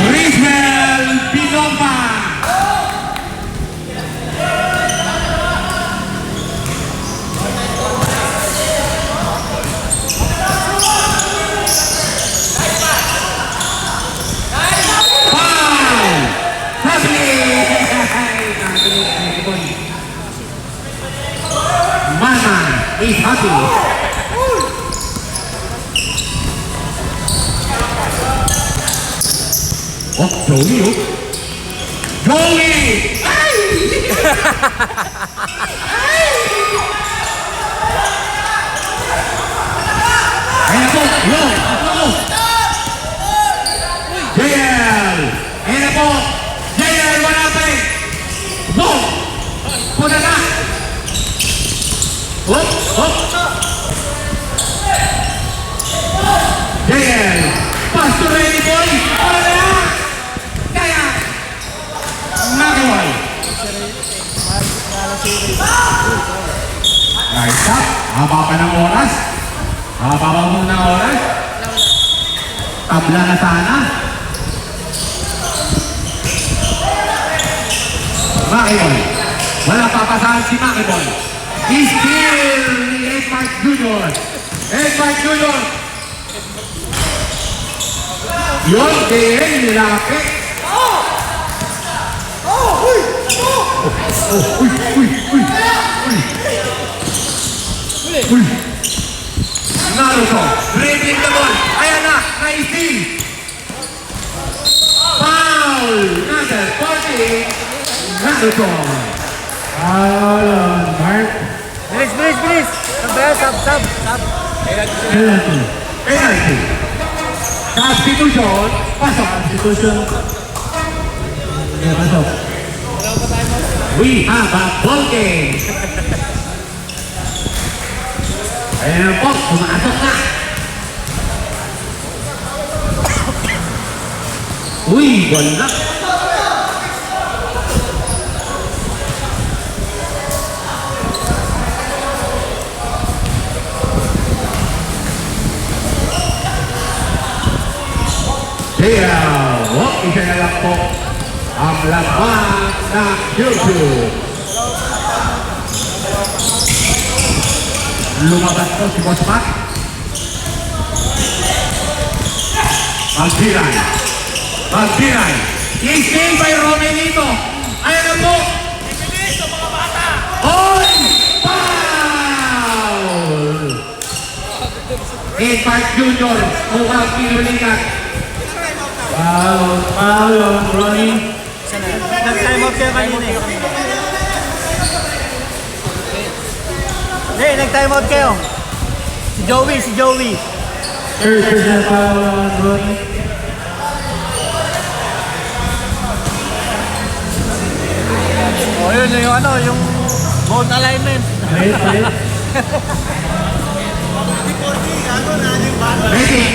Rizal Pinova! Foul! Mama is happy. Oh, Joey, oh. Joey! Ay! Ayan po, yun. JL. Ayan po. JL, wala pa eh. Boom! Puna na. Hop, hop. JL. Pass to Ready Boy. Wala na. Kaya. Makiwal. Nice stop. Haba pa ng oras. Haba pa mo ng oras. Tabla na sana. Makiwal. Wala papasahan si Makiwal. Steal ni Edmark Jr. Edmark Jr. Yun, DL, nilapit. Uy. Naruto. Dribbling the ball. Ayan na. Na-steal. Foul. Number 40. Naruto. Foul on Mark. Bilis. Sab. Penalty. Penalty. Substitution. Pasok. Substitution. Yeah, pasok. We have a ball game. Ayan po, pumasok na. Uy, gol na. Kaya, isa na lang po ang laban ng YouTube. Lumabas po si Boss Mac. Magbiray. I-stay by Romelito. Ayan na po. Bilis sa mga bata! Oy! Foul! Edmark Jr. Mukhang pinulikat. Foul on Ronnie. Nag-time out kayo kanina eh. Hindi, nag-time out kayo. Si Joey. Third personal foul on Ronnie. Oh, yun yung bone alignment. Right.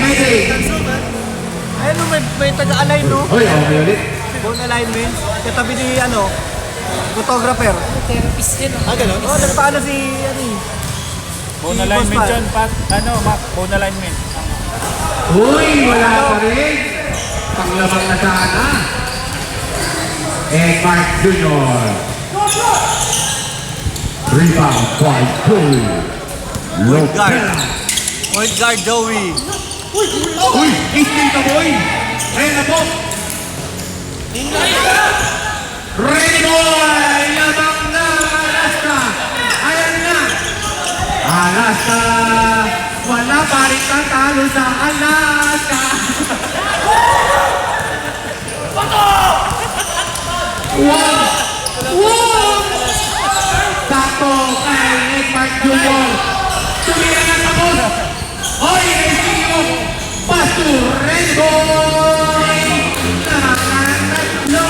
Medic. Ayun, may taga-align, no? Uy, okay ulit. Bone alignment. Katabi ni, photographer. Therapist din. Ganun? Oo, nagpaano si, Bone Si alignment Boss yun, Pat. Mac, bone alignment. Uy, wala pa rin. Panglabang na sana. Edmark Jr. Rebound by Joey. Point guard. Lopera. Point guard, Joey. Uy, isting ka boy. Ayan na po. Ready boy! Labang na Alaska. Ayan na. Alaska. Wala pa rin tatalo sa Alaska. Wow! Sakto kay Edmark Jr. Tumira na tapos. Hoy, naising yung Pasto Red Boy! Nakatatlo!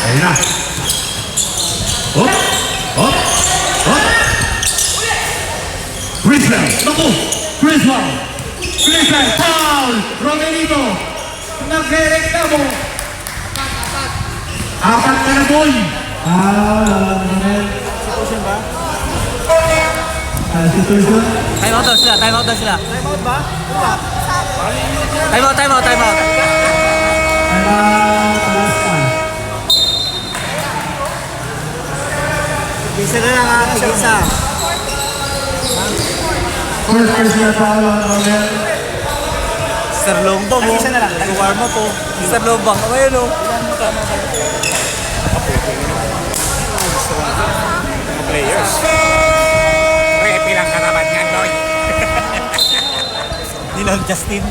Ayun na. Hop! Griswell! Naku! Griswell! Foul! Romelito! Nagre-reklamo! Apat ka na boy! Foul on Ronnie. Substitution. Time out daw sila. Time out ba? Time out. Alaska. Isa na lang ang isa. First personal foul on Ronnie. Sir Lombang mo. Isa na lang. Nag-warm up po. Sir Lombang. Ayun o. Players. Repi lang karabat niyan, Doy. Ninol Justin.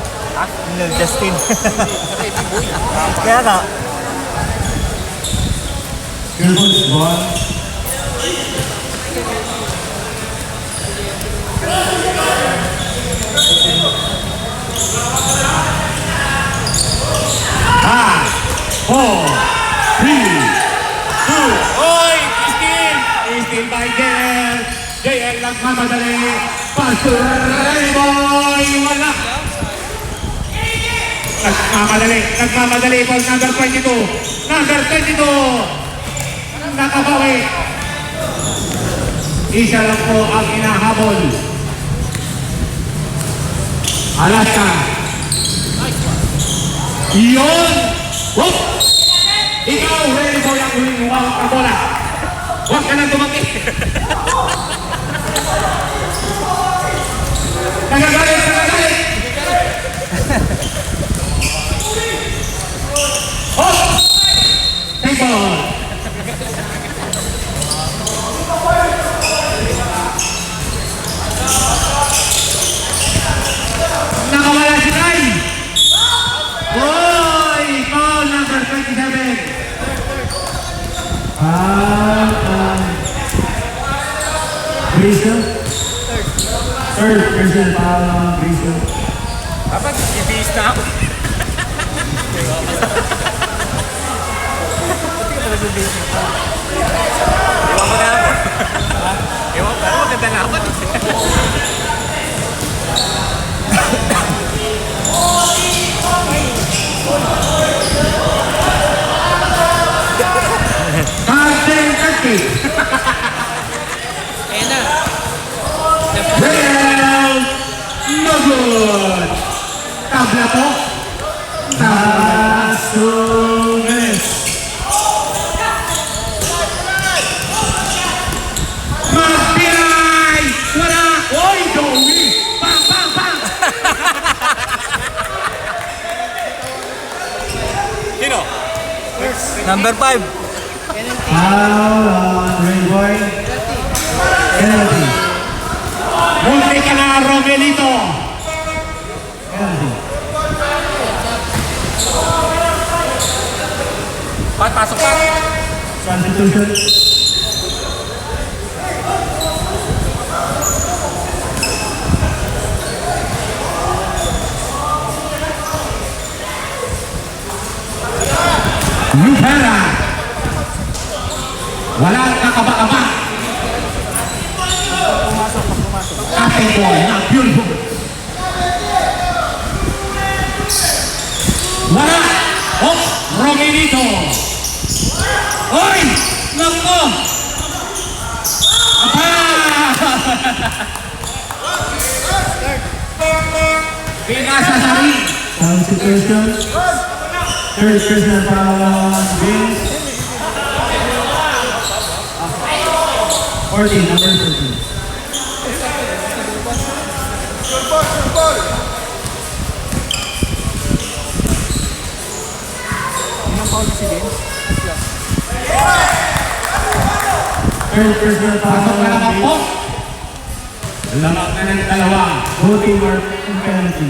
Kaya nga. Good ball. nagmamadali. Pastor Rayboy, wala. Nagmamadali po, number 22. Number 22. Nakabawi. Isa lang po ang inahabol. Alaska. Iyon. Whoop! Ikaw, Rayboy, ang huling huwag ka bola. Huwag ka na tumaki. Nagagalit. Oh! Take ball. Nakawala si Kai. Boy! Foul number 27. Grayson. Third person foul on Grayson. Dapat ibis na ako. Ewan ko na ako. Ewan ko, maganda na ako. Carden Kaki. Ayan na. Well, no good. Tabla po. Asunes. Magpilay! Wala! Oy, Joey! Bang, bang, bang! Sino? Number 5. Foul on Rayboy. Penalty. Multi ka na, Romelito! Penalty. Pasok pa. Substitution. Lupera! Walang kakaba-kaba! Captain Boy, not beautiful! Wala! Oh, Romelito! Oy! Nako! Apa! Pinasa sa ring! Substitution. Third person foul on Vince. 14, number 14. Third person foul Pasok na on naman po! Vince. Lamang na ng dalawa. Both team are in penalty.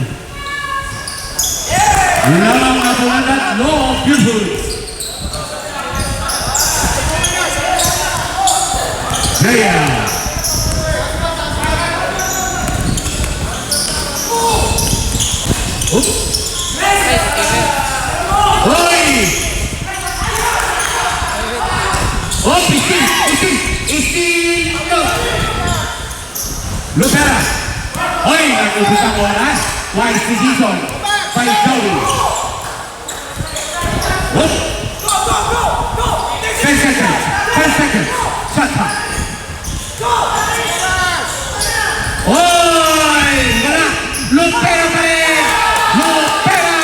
Lamang na po ang tatlo. Beautiful! Gaya! Hoy! Oh, Isti! Lucera! Hoy, nag-ubus ang oras. Wise decision by Joey. Whoop! 10 seconds! 10 seconds! Shot clock! Hoy! Wala! Lucera pa rin! Lucera!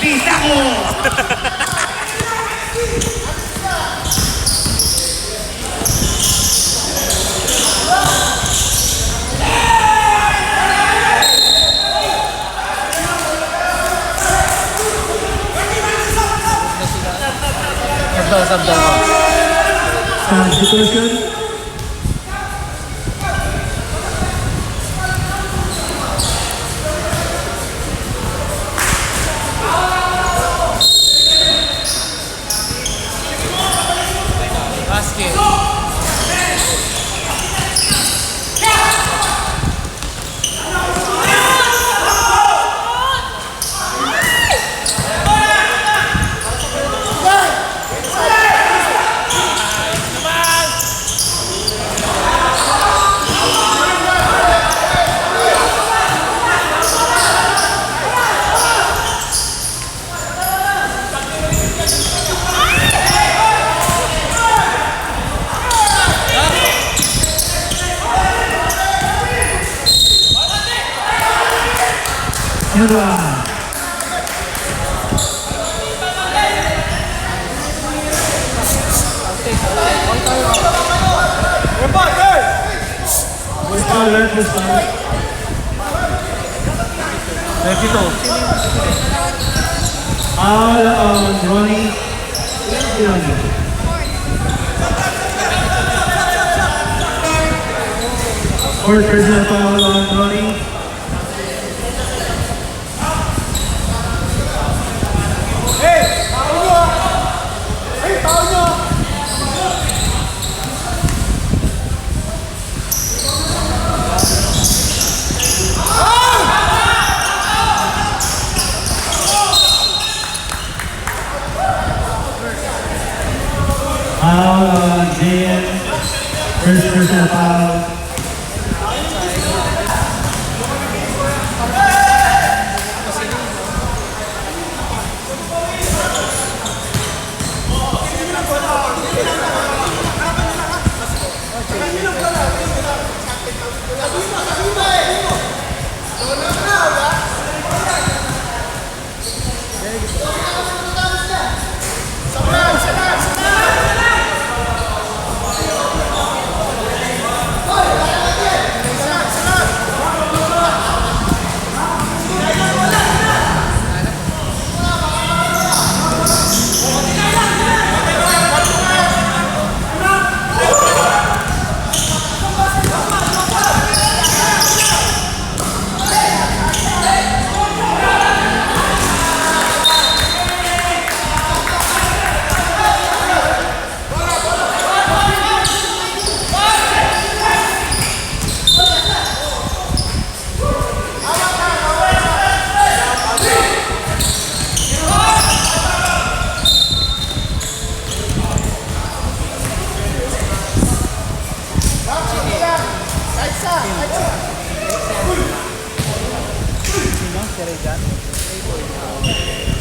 Pisa ko! Substitution. Basket. and one. Foul, red first foul. 32. Foul on Ronnie. Fourth personal foul on Ronnie. Foul on JM. First personal foul.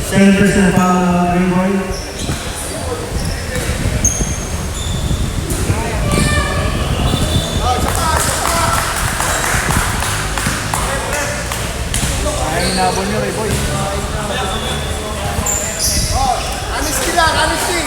Second personal foul on Greenboy. Ay, hinabol nyo, Reboy. Honesty lang, honesty.